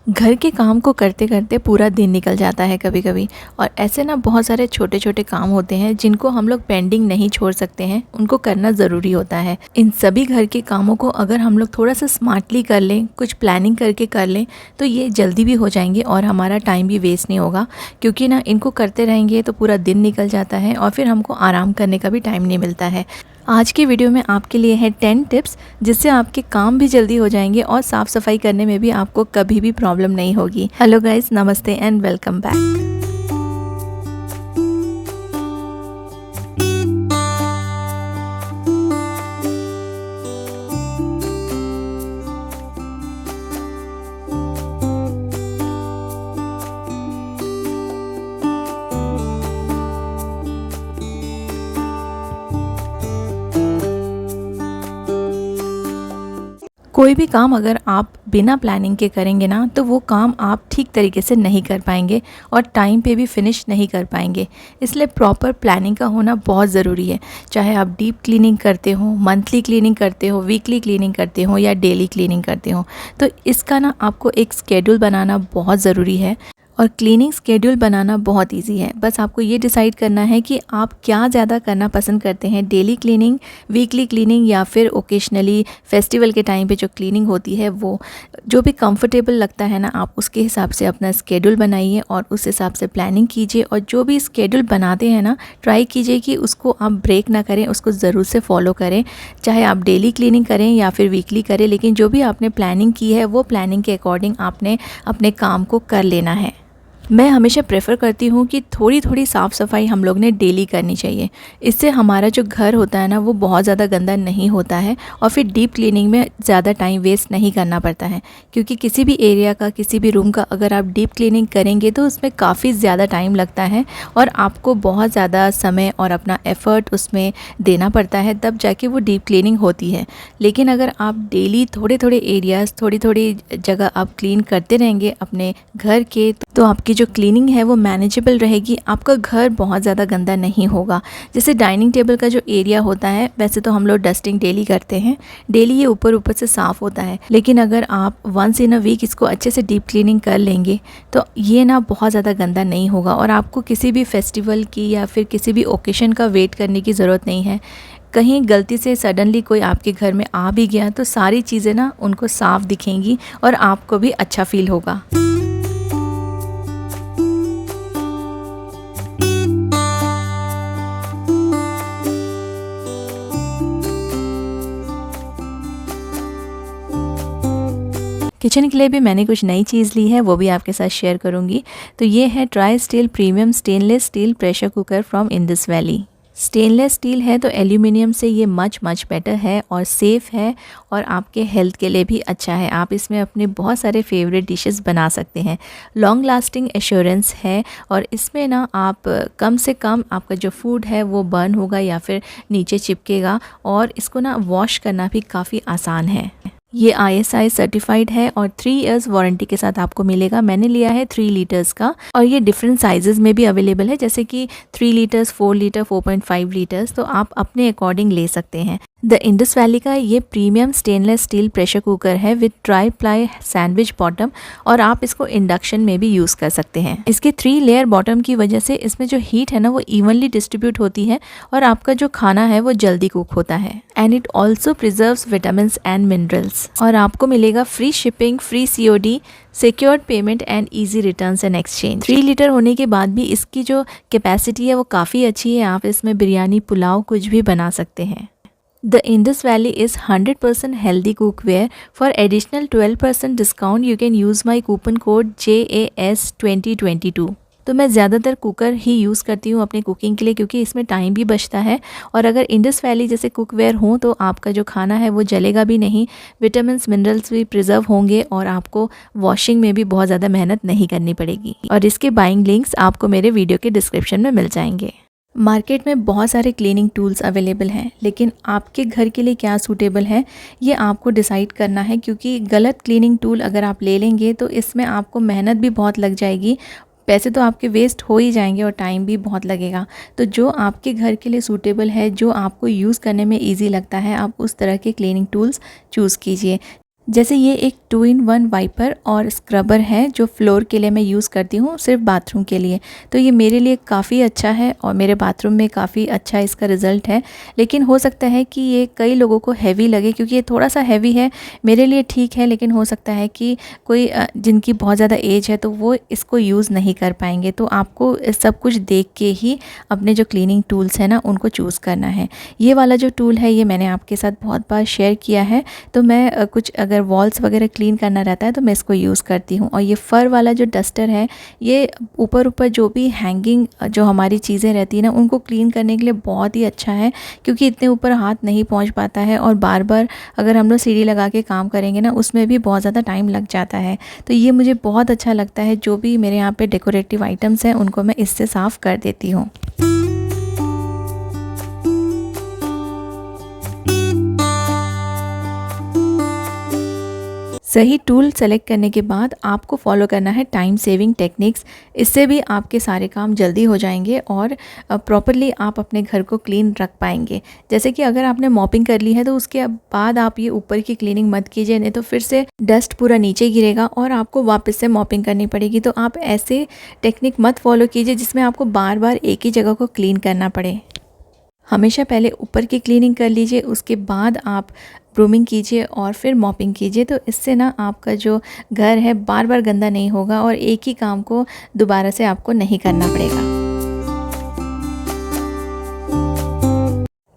घर के काम को करते करते पूरा दिन निकल जाता है कभी कभी। और ऐसे ना बहुत सारे छोटे छोटे काम होते हैं जिनको हम लोग पेंडिंग नहीं छोड़ सकते हैं, उनको करना ज़रूरी होता है। इन सभी घर के कामों को अगर हम लोग थोड़ा सा स्मार्टली कर लें, कुछ प्लानिंग करके कर लें, तो ये जल्दी भी हो जाएंगे और हमारा टाइम भी वेस्ट नहीं होगा। क्योंकि ना इनको करते रहेंगे तो पूरा दिन निकल जाता है और फिर हमको आराम करने का भी टाइम नहीं मिलता है। आज की वीडियो में आपके लिए है 10 टिप्स जिससे आपके काम भी जल्दी हो जाएंगे और साफ़ सफाई करने में भी आपको कभी भी प्रॉब्लम नहीं होगी। हेलो गाइस, नमस्ते एंड वेलकम बैक। कोई भी काम अगर आप बिना प्लानिंग के करेंगे ना, तो वो काम आप ठीक तरीके से नहीं कर पाएंगे और टाइम पे भी फिनिश नहीं कर पाएंगे। इसलिए प्रॉपर प्लानिंग का होना बहुत ज़रूरी है। चाहे आप डीप क्लीनिंग करते हो, मंथली क्लीनिंग करते हो, वीकली क्लीनिंग करते हो या डेली क्लीनिंग करते हो, तो इसका ना आपको एक स्केड्यूल बनाना बहुत ज़रूरी है। और क्लीनिंग स्केड्यूल बनाना बहुत इजी है। बस आपको ये डिसाइड करना है कि आप क्या ज़्यादा करना पसंद करते हैं, डेली क्लीनिंग, वीकली क्लीनिंग या फिर ओकेशनली फेस्टिवल के टाइम पे जो क्लीनिंग होती है वो। जो भी कंफर्टेबल लगता है ना, आप उसके हिसाब से अपना स्केड्यूल बनाइए और उस हिसाब से प्लानिंग कीजिए। और जो भी स्केड्यूल बनाते हैं ना, ट्राई कीजिए कि उसको आप ब्रेक ना करें, उसको ज़रूर से फॉलो करें। चाहे आप डेली क्लीनिंग करें या फिर वीकली करें, लेकिन जो भी आपने प्लानिंग की है वो प्लानिंग के अकॉर्डिंग आपने अपने काम को कर लेना है। मैं हमेशा प्रेफर करती हूँ कि थोड़ी थोड़ी साफ़ सफाई हम लोग ने डेली करनी चाहिए। इससे हमारा जो घर होता है ना, वो बहुत ज़्यादा गंदा नहीं होता है और फिर डीप क्लीनिंग में ज़्यादा टाइम वेस्ट नहीं करना पड़ता है। क्योंकि किसी भी एरिया का, किसी भी रूम का अगर आप डीप क्लीनिंग करेंगे तो उसमें काफ़ी ज़्यादा टाइम लगता है और आपको बहुत ज़्यादा समय और अपना एफ़र्ट उसमें देना पड़ता है, तब जाके वो डीप क्लीनिंग होती है। लेकिन अगर आप डेली थोड़े थोड़े एरियाज़, थोड़ी थोड़ी जगह आप क्लीन करते रहेंगे अपने घर के, तो आपकी जो क्लीनिंग है वो मैनेजेबल रहेगी। आपका घर बहुत ज़्यादा गंदा नहीं होगा। जैसे डाइनिंग टेबल का जो एरिया होता है, वैसे तो हम लोग डस्टिंग डेली करते हैं, डेली ये ऊपर ऊपर से साफ़ होता है। लेकिन अगर आप वंस इन अ वीक इसको अच्छे से डीप क्लीनिंग कर लेंगे तो ये ना बहुत ज़्यादा गंदा नहीं होगा और आपको किसी भी फेस्टिवल की या फिर किसी भी ओकेशन का वेट करने की ज़रूरत नहीं है। कहीं गलती से सडनली कोई आपके घर में आ भी गया तो सारी चीज़ें ना उनको साफ़ दिखेंगी और आपको भी अच्छा फील होगा। किचन के लिए भी मैंने कुछ नई चीज़ ली है, वो भी आपके साथ शेयर करूंगी। तो ये है try steel premium stainless steel pressure cooker from Indus valley. Stainless steel है तो एल्यूमिनियम से ये मच बेटर है और सेफ़ है और आपके हेल्थ के लिए भी अच्छा है। आप इसमें अपने बहुत सारे फेवरेट डिशेस बना सकते हैं। लॉन्ग लास्टिंग एश्योरेंस है और इसमें ना आप कम से कम आपका जो फूड है वो बर्न होगा या फिर नीचे चिपकेगा और इसको ना वॉश करना भी काफ़ी आसान है। ये ISI सर्टिफाइड है और 3 इयर्स वारंटी के साथ आपको मिलेगा। मैंने लिया है 3 लीटर्स का और ये डिफरेंट साइजेस में भी अवेलेबल है, जैसे कि 3 लीटर्स, 4 लीटर, 4.5 लीटर्स, तो आप अपने अकॉर्डिंग ले सकते हैं। द इंडस वैली का ये premium stainless steel pressure cooker है with tri ply sandwich bottom और आप इसको इंडक्शन में भी यूज़ कर सकते हैं। इसके 3 लेयर बॉटम की वजह से इसमें जो हीट है ना वो इवनली डिस्ट्रीब्यूट होती है और आपका जो खाना है वो जल्दी कुक होता है। And it also preserves vitamins and minerals. और आपको मिलेगा free shipping, free COD, secured payment and easy returns and exchange. 3 litre होने के बाद भी इसकी जो कैपेसिटी है वो काफ़ी अच्छी है। आप इसमें बिरयानी, पुलाव कुछ भी बना सकते हैं। The Indus Valley is 100% healthy cookware. For additional 12% discount, you can use my coupon code JAS2022. तो मैं ज़्यादातर कुकर ही यूज़ करती हूँ अपने कुकिंग के लिए, क्योंकि इसमें टाइम भी बचता है और अगर इंडस वैली जैसे कुकवेयर हो तो आपका जो खाना है वो जलेगा भी नहीं, विटामिन्स, मिनरल्स भी प्रिजर्व होंगे और आपको वॉशिंग में भी बहुत ज़्यादा मेहनत नहीं करनी पड़ेगी। और इसके बाइंग लिंक्स आपको मेरे वीडियो के डिस्क्रिप्शन में मिल जाएंगे। मार्केट में बहुत सारे क्लीनिंग टूल्स अवेलेबल हैं, लेकिन आपके घर के लिए क्या सूटेबल है ये आपको डिसाइड करना है। क्योंकि गलत क्लीनिंग टूल अगर आप ले लेंगे तो इसमें आपको मेहनत भी बहुत लग जाएगी, पैसे तो आपके वेस्ट हो ही जाएंगे और टाइम भी बहुत लगेगा। तो जो आपके घर के लिए सूटेबल है, जो आपको यूज़ करने में इजी लगता है, आप उस तरह के क्लीनिंग टूल्स चूज़ कीजिए। जैसे ये एक 2 in 1 वाइपर और स्क्रबर है जो फ्लोर के लिए मैं यूज़ करती हूँ, सिर्फ बाथरूम के लिए। तो ये मेरे लिए काफ़ी अच्छा है और मेरे बाथरूम में काफ़ी अच्छा इसका रिज़ल्ट है। लेकिन हो सकता है कि ये कई लोगों को हैवी लगे, क्योंकि ये थोड़ा सा हैवी है। मेरे लिए ठीक है, लेकिन हो सकता है कि कोई जिनकी बहुत ज़्यादा एज है तो वो इसको यूज़ नहीं कर पाएंगे। तो आपको सब कुछ देख के ही अपने जो क्लीनिंग टूल्स हैं ना उनको चूज़ करना है। ये वाला जो टूल है ये मैंने आपके साथ बहुत बार शेयर किया है। तो मैं कुछ अगर वॉल्स वगैरह क्लीन करना रहता है तो मैं इसको यूज़ करती हूँ। और ये फ़र वाला जो डस्टर है, ये ऊपर ऊपर जो भी हैंगिंग जो हमारी चीज़ें रहती हैं ना उनको क्लीन करने के लिए बहुत ही अच्छा है, क्योंकि इतने ऊपर हाथ नहीं पहुँच पाता है। और बार बार अगर हम लोग सीढ़ी लगा के काम करेंगे ना उसमें भी बहुत ज़्यादा टाइम लग जाता है। तो ये मुझे बहुत अच्छा लगता है। जो भी मेरे यहाँ पे डेकोरेटिव आइटम्स हैं उनको मैं इससे साफ़ कर देती हूँ। सही टूल सेलेक्ट करने के बाद आपको फॉलो करना है टाइम सेविंग टेक्निक्स। इससे भी आपके सारे काम जल्दी हो जाएंगे और प्रॉपरली आप अपने घर को क्लीन रख पाएंगे। जैसे कि अगर आपने मॉपिंग कर ली है तो उसके बाद आप ये ऊपर की क्लीनिंग मत कीजिए, नहीं तो फिर से डस्ट पूरा नीचे गिरेगा और आपको वापस से मॉपिंग करनी पड़ेगी। तो आप ऐसे टेक्निक मत फॉलो कीजिए जिसमें आपको बार बार एक ही जगह को क्लीन करना पड़े। हमेशा पहले ऊपर की क्लीनिंग कर लीजिए, उसके बाद आप ब्रूमिंग कीजिए और फिर मॉपिंग कीजिए। तो इससे ना आपका जो घर है बार बार गंदा नहीं होगा और एक ही काम को दोबारा से आपको नहीं करना पड़ेगा।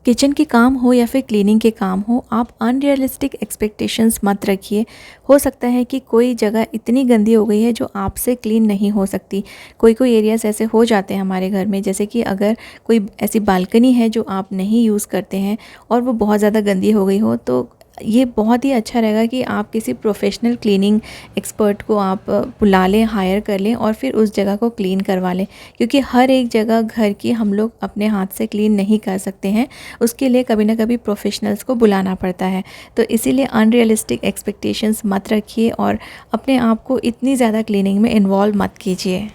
किचन के काम हो या फिर क्लीनिंग के काम हो, आप अनरियलिस्टिक एक्सपेक्टेशंस मत रखिए। हो सकता है कि कोई जगह इतनी गंदी हो गई है जो आपसे क्लीन नहीं हो सकती। कोई कोई एरियाज़ ऐसे हो जाते हैं हमारे घर में, जैसे कि अगर कोई ऐसी बालकनी है जो आप नहीं यूज़ करते हैं और वो बहुत ज़्यादा गंदी हो गई हो, तो ये बहुत ही अच्छा रहेगा कि आप किसी प्रोफेशनल क्लीनिंग एक्सपर्ट को आप बुला लें, हायर कर लें और फिर उस जगह को क्लीन करवा लें। क्योंकि हर एक जगह घर की हम लोग अपने हाथ से क्लीन नहीं कर सकते हैं, उसके लिए कभी ना कभी प्रोफेशनल्स को बुलाना पड़ता है। तो इसीलिए अनरियलिस्टिक एक्सपेक्टेशंस मत रखिए और अपने आप को इतनी ज़्यादा क्लीनिंग में इन्वॉल्व मत कीजिए।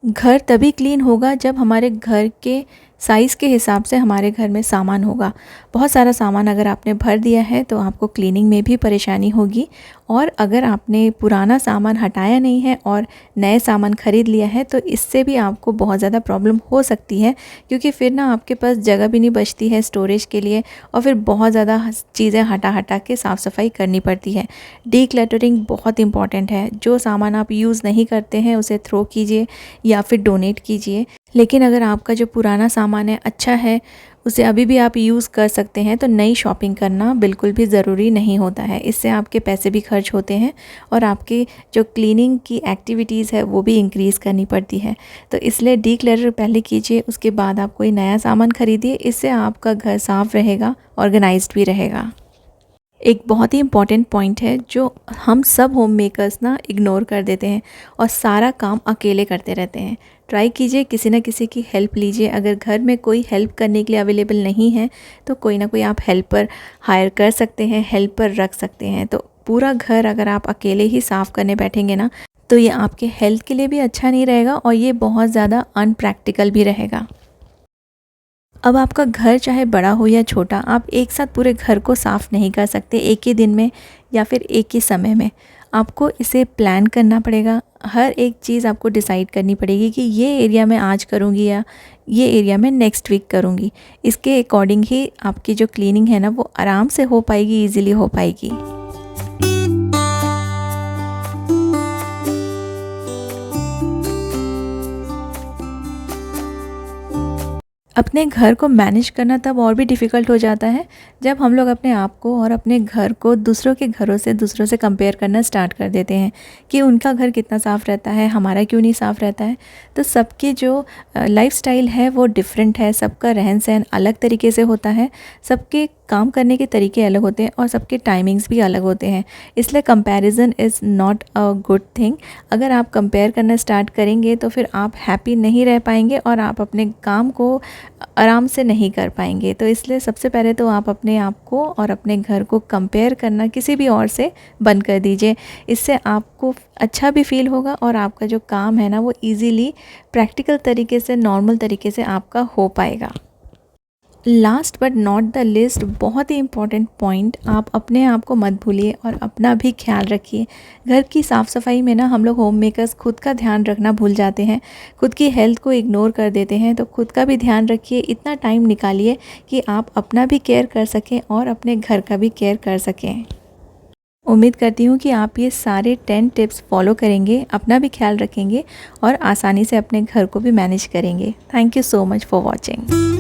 घर तभी क्लीन होगा जब हमारे घर के साइज़ के हिसाब से हमारे घर में सामान होगा। बहुत सारा सामान अगर आपने भर दिया है तो आपको क्लीनिंग में भी परेशानी होगी। और अगर आपने पुराना सामान हटाया नहीं है और नए सामान ख़रीद लिया है तो इससे भी आपको बहुत ज़्यादा प्रॉब्लम हो सकती है, क्योंकि फिर ना आपके पास जगह भी नहीं बचती है स्टोरेज के लिए और फिर बहुत ज़्यादा चीज़ें हटा हटा के साफ़ सफाई करनी पड़ती है। डीक्लटरिंग बहुत इंपॉर्टेंट है। जो सामान आप यूज़ नहीं करते हैं उसे थ्रो कीजिए या फिर डोनेट कीजिए। लेकिन अगर आपका जो पुराना सामान है अच्छा है, उसे अभी भी आप यूज़ कर सकते हैं, तो नई शॉपिंग करना बिल्कुल भी ज़रूरी नहीं होता है। इससे आपके पैसे भी खर्च होते हैं और आपकी जो क्लीनिंग की एक्टिविटीज़ है वो भी इंक्रीज़ करनी पड़ती है। तो इसलिए डीक्लटर पहले कीजिए, उसके बाद आप कोई नया सामान ख़रीदिए। इससे आपका घर साफ़ रहेगा, ऑर्गेनाइज्ड भी रहेगा। एक बहुत ही इम्पॉर्टेंट पॉइंट है जो हम सब होम मेकर्स ना इग्नोर कर देते हैं और सारा काम अकेले करते रहते हैं। ट्राई कीजिए, किसी न किसी की हेल्प लीजिए। अगर घर में कोई हेल्प करने के लिए अवेलेबल नहीं है तो कोई ना कोई आप हेल्पर हायर कर सकते हैं, हेल्पर रख सकते हैं। तो पूरा घर अगर आप अकेले ही साफ़ करने बैठेंगे ना तो ये आपके हेल्थ के लिए भी अच्छा नहीं रहेगा और ये बहुत ज़्यादा अनप्रैक्टिकल भी रहेगा। अब आपका घर चाहे बड़ा हो या छोटा, आप एक साथ पूरे घर को साफ़ नहीं कर सकते एक ही दिन में या फिर एक ही समय में। आपको इसे प्लान करना पड़ेगा। हर एक चीज़ आपको डिसाइड करनी पड़ेगी कि ये एरिया मैं आज करूँगी या ये एरिया मैं नेक्स्ट वीक करूँगी। इसके अकॉर्डिंग ही आपकी जो क्लीनिंग है ना वो आराम से हो पाएगी, ईज़िली हो पाएगी। अपने घर को मैनेज करना तब और भी डिफ़िकल्ट हो जाता है जब हम लोग अपने आप को और अपने घर को दूसरों के घरों से दूसरों से कंपेयर करना स्टार्ट कर देते हैं कि उनका घर कितना साफ़ रहता है, हमारा क्यों नहीं साफ़ रहता है। तो सबके जो लाइफ़स्टाइल है वो डिफरेंट है, सबका रहन सहन अलग तरीके से होता है, सबके काम करने के तरीके अलग होते हैं और सबके टाइमिंग्स भी अलग होते हैं। इसलिए comparison is not a good thing. अगर आप कंपेयर करना स्टार्ट करेंगे तो फिर आप हैप्पी नहीं रह पाएंगे और आप अपने काम को आराम से नहीं कर पाएंगे। तो इसलिए सबसे पहले तो आप अपने आप को और अपने घर को कंपेयर करना किसी भी और से बंद कर दीजिए। इससे आपको अच्छा भी फील होगा और आपका जो काम है ना वो ईज़िली प्रैक्टिकल तरीके से, नॉर्मल तरीके से आपका हो पाएगा। Last but not the list, बहुत ही इम्पॉर्टेंट पॉइंट, आप अपने आप को मत भूलिए और अपना भी ख्याल रखिए। घर की साफ़ सफाई में ना हम लोग होम मेकर्स खुद का ध्यान रखना भूल जाते हैं, खुद की हेल्थ को इग्नोर कर देते हैं। तो खुद का भी ध्यान रखिए, इतना टाइम निकालिए कि आप अपना भी केयर कर सकें और अपने घर का भी केयर कर सकें। उम्मीद करती हूँ कि आप ये सारे 10 टिप्स फॉलो करेंगे, अपना भी ख्याल रखेंगे और आसानी से अपने घर को भी मैनेज करेंगे। Thank you so much for watching.